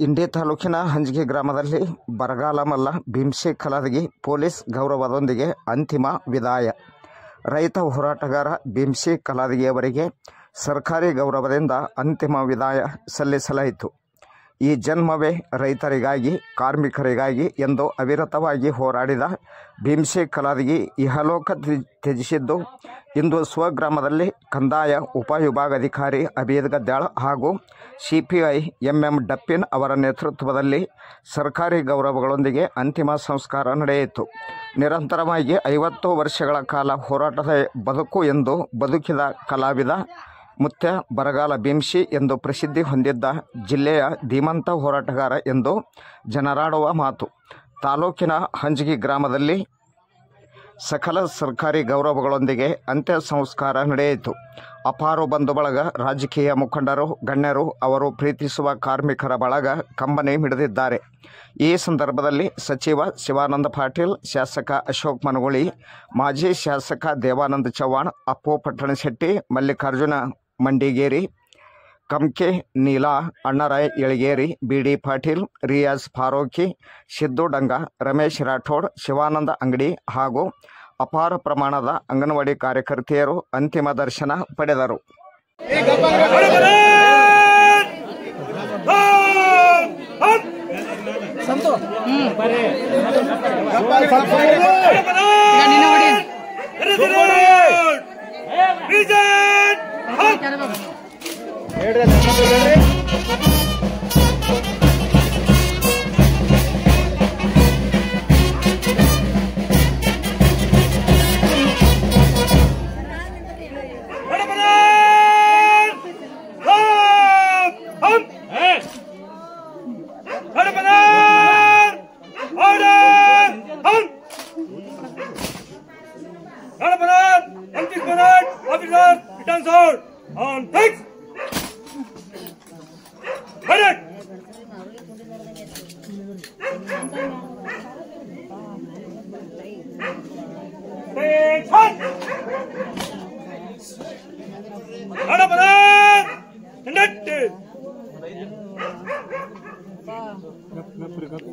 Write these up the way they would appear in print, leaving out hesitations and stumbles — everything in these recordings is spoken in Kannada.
ಇಂಡಿ ತಾಲೂಕಿನ ಹಂಜಗಿ ಗ್ರಾಮದಲ್ಲಿ ಬರಗಾಲ ಮಲ್ಲ ಭೀಮಶಿ ಕಲಾದಗಿ ಪೊಲೀಸ್ ಗೌರವದೊಂದಿಗೆ ಅಂತಿಮ ವಿದಾಯ. ರೈತ ಹೋರಾಟಗಾರ ಭೀಮಶಿ ಕಲಾದಗಿಯವರಿಗೆ ಸರ್ಕಾರಿ ಗೌರವದಿಂದ ಅಂತಿಮ ವಿದಾಯ ಸಲ್ಲಿಸಲಾಯಿತು. ಈ ಜನ್ಮವೇ ರೈತರಿಗಾಗಿ, ಕಾರ್ಮಿಕರಿಗಾಗಿ ಎಂದು ಅವಿರತವಾಗಿ ಹೋರಾಡಿದ ಭೀಮಶಿ ಕಲಾದಗಿ ಇಹಲೋಕ ತ್ಯಜಿಸಿದ್ದು ಇಂದು ಸ್ವಗ್ರಾಮದಲ್ಲಿ ಕಂದಾಯ ಉಪವಿಭಾಗಾಧಿಕಾರಿ ಅಬೀದ್ ಗದ್ದಾಳ್ ಹಾಗೂ ಸಿಪಿಐ ಎಂಎಂ ಡಪ್ಪಿನ್ ಅವರ ನೇತೃತ್ವದಲ್ಲಿ ಸರ್ಕಾರಿ ಗೌರವಗಳೊಂದಿಗೆ ಅಂತಿಮ ಸಂಸ್ಕಾರ ನಡೆಯಿತು. ನಿರಂತರವಾಗಿ 50 ವರ್ಷಗಳ ಕಾಲ ಹೋರಾಟದ ಬದುಕು ಎಂದು ಬದುಕಿದ ಕಲಾವಿದ ಮುತ್ಯ ಬರಗಾಲ ಭೀಮಶಿ ಎಂದು ಪ್ರಸಿದ್ಧಿ ಹೊಂದಿದ್ದ ಜಿಲ್ಲೆಯ ಧೀಮಂತ ಹೋರಾಟಗಾರ ಎಂದು ಜನರಾಡುವ ಮಾತು. ತಾಲೂಕಿನ ಹಂಜಗಿ ಗ್ರಾಮದಲ್ಲಿ ಸಕಲ ಸರ್ಕಾರಿ ಗೌರವಗಳೊಂದಿಗೆ ಅಂತ್ಯ ಸಂಸ್ಕಾರ ನಡೆಯಿತು. ಅಪಾರ ಬಂಧು ಬಳಗ, ರಾಜಕೀಯ ಮುಖಂಡರು, ಗಣ್ಯರು, ಅವರು ಪ್ರೀತಿಸುವ ಕಾರ್ಮಿಕರ ಬಳಗ ಕಂಬನಿ ಮಿಡಿದಿದ್ದಾರೆ. ಈ ಸಂದರ್ಭದಲ್ಲಿ ಸಚಿವ ಶಿವಾನಂದ ಪಾಟೀಲ್, ಶಾಸಕ ಅಶೋಕ್ ಮನಗುಳಿ, ಮಾಜಿ ಶಾಸಕ ದೇವಾನಂದ ಚವ್ಹಾಣ್, ಅಪ್ಪು ಪಟ್ಟಣಶೆಟ್ಟಿ, ಮಲ್ಲಿಕಾರ್ಜುನ ಮಂಡಿಗೇರಿ, ಕಮ್ಕೆ ನೀಲಾ, ಅಣ್ಣರಾಯ್ ಯಳಗೇರಿ, ಬಿಡಿ ಪಾಟೀಲ್, ರಿಯಾಜ್ ಫಾರೂಕಿ, ಸಿದ್ದು ಡಂಗ, ರಮೇಶ್ ರಾಠೋಡ್, ಶಿವಾನಂದ ಅಂಗಡಿ ಹಾಗೂ ಅಪಾರ ಪ್ರಮಾಣದ ಅಂಗನವಾಡಿ ಕಾರ್ಯಕರ್ತೆಯರು ಅಂತಿಮ ದರ್ಶನ ಪಡೆದರು.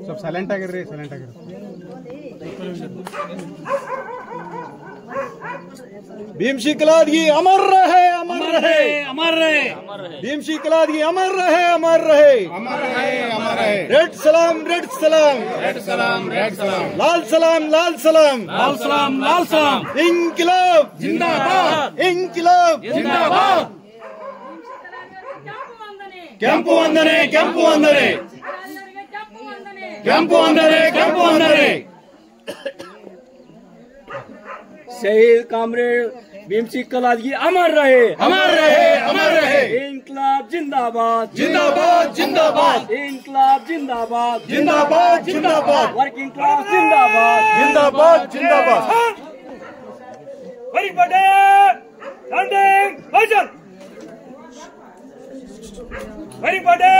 सब साइलेंट ಆಗಿರ್ರಿ, साइलेंट ಆಗಿರ್ರಿ. भीमशि कलादगी अमर रहे, अमर रहे, अमर रहे. भीमशि कलादगी अमर रहे, अमर रहे, अमर रहे, अमर रहे. रेड सलाम, रेड सलाम, रेड सलाम, रेड सलाम. लाल सलाम, लाल सलाम, लाल सलाम, लाल सलाम. इंकलाब जिंदाबाद, इंकलाब जिंदाबाद. ಕೆಂಪು ವಂದನೆ, ಕೆಂಪು ವಂದನೆ, ಕೆಂಪು ವಂದನೆ, ಕೆಂಪು ವಂದನೆ. शहीद कामरेड भीमशि कलादगी अमर रहे, अमर रहे, अमर रहे. इंकलाब जिंदाबाद, जिंदाबाद, जिंदाबाद, इंकलाब जिंदाबाद, जिंदाबाद, जिंदाबाद. वर्किंग क्लास जिंदाबाद, जिंदाबाद, जिंदाबाद. वेरी बड़े स्टैंडिंग पोजीशन, वेरी बड़े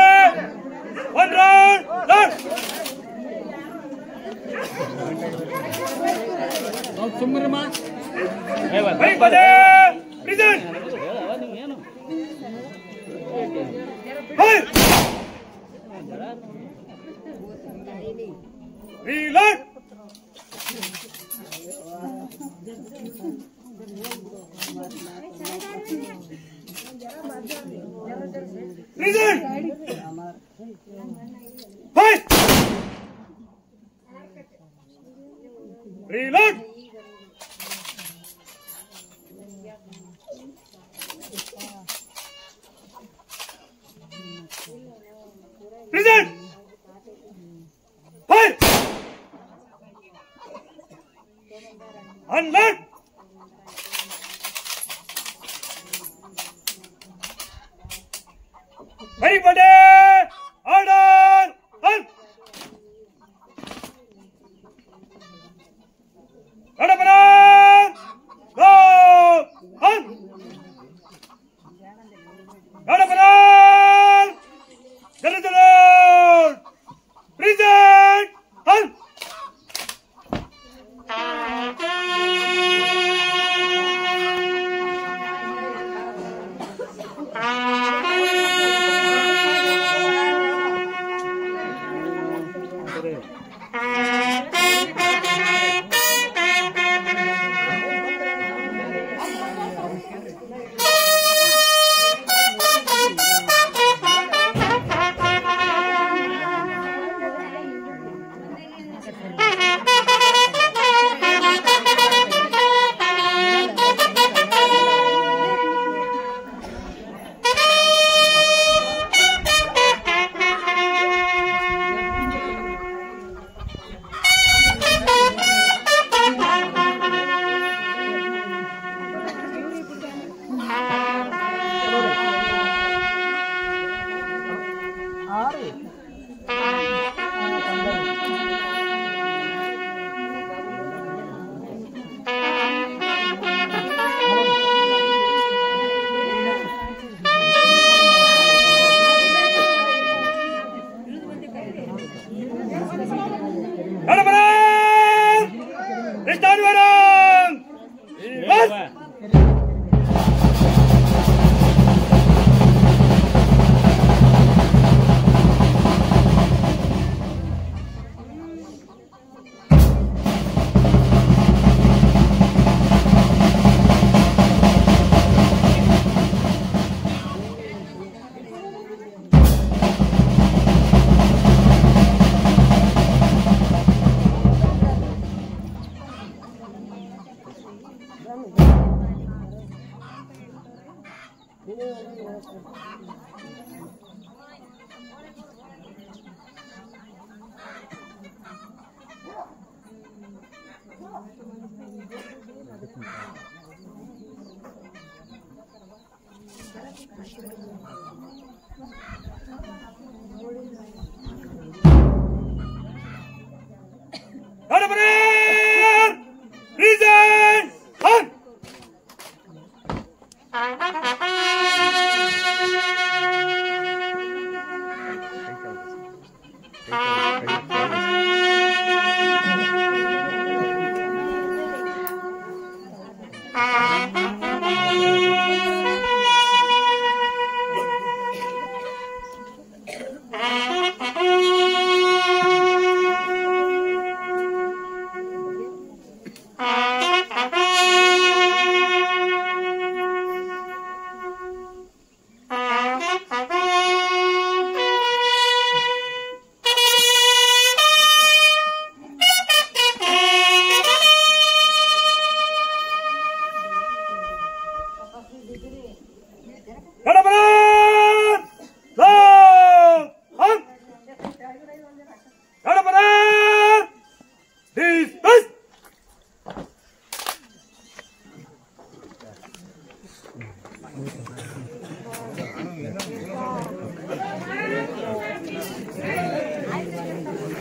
वन राउंड लॉन्च. वेरी बड़े present fire reload. Present fire reload. Present fire unload. Very बड़े ऑर्डर ऑन. बड़ा गो ऑन. बड़ा चलो चलो प्रेजेंट ऑन.